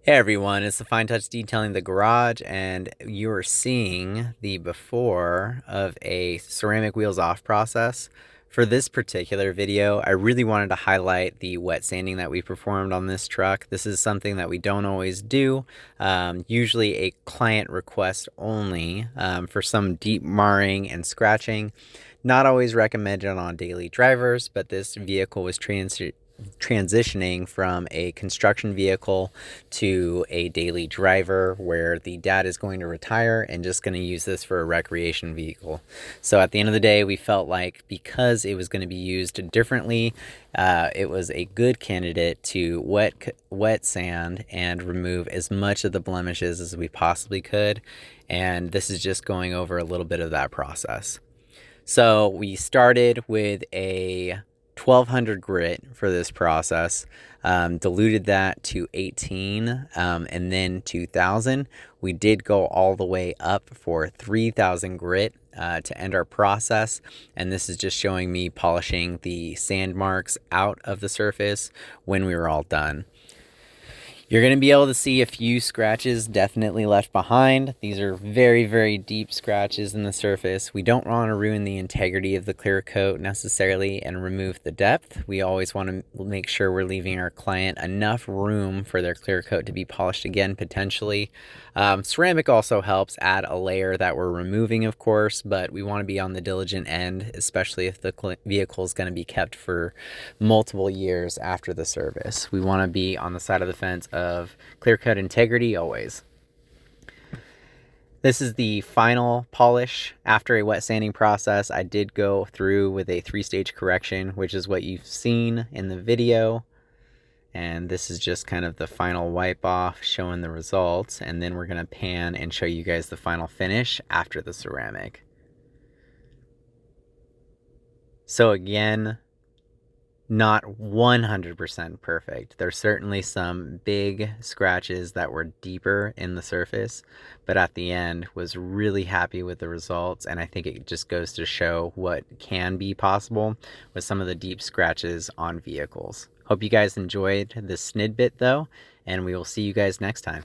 Hey everyone, it's the Fine Touch Detailing the Garage, and you are seeing the before of a ceramic wheels off process. For this particular video, I really wanted to highlight the wet sanding that we performed on this truck. This is something that we don't always do, usually a client request only for some deep marring and scratching. Not always recommended on daily drivers, but this vehicle was transitioning from a construction vehicle to a daily driver where the dad is going to retire and just going to use this for a recreation vehicle. So at the end of the day, we felt like because it was going to be used differently, it was a good candidate to wet sand and remove as much of the blemishes as we possibly could. And this is just going over a little bit of that process. So we started with a 1200 grit for this process, diluted that to 18, and then 2000. We did go all the way up for 3000 grit to end our process, and this is just showing me polishing the sand marks out of the surface when we were all done. You're going to be able to see a few scratches definitely left behind. These are very, very deep scratches in the surface. We don't want to ruin the integrity of the clear coat necessarily and remove the depth. We always want to make sure we're leaving our client enough room for their clear coat to be polished again potentially. Ceramic also helps add a layer that we're removing, of course, but we want to be on the diligent end, especially if the vehicle is going to be kept for multiple years after the service. We want to be on the side of the fence of clear coat integrity always. This is the final polish after a wet sanding process. I did go through with a 3-stage correction, which is what you've seen in the video. And this is just kind of the final wipe off showing the results. And then we're going to pan and show you guys the final finish after the ceramic. So again, not 100% perfect. There's certainly some big scratches that were deeper in the surface, but at the end was really happy with the results, and I think it just goes to show what can be possible with some of the deep scratches on vehicles. Hope you guys enjoyed this snidbit though, and we will see you guys next time.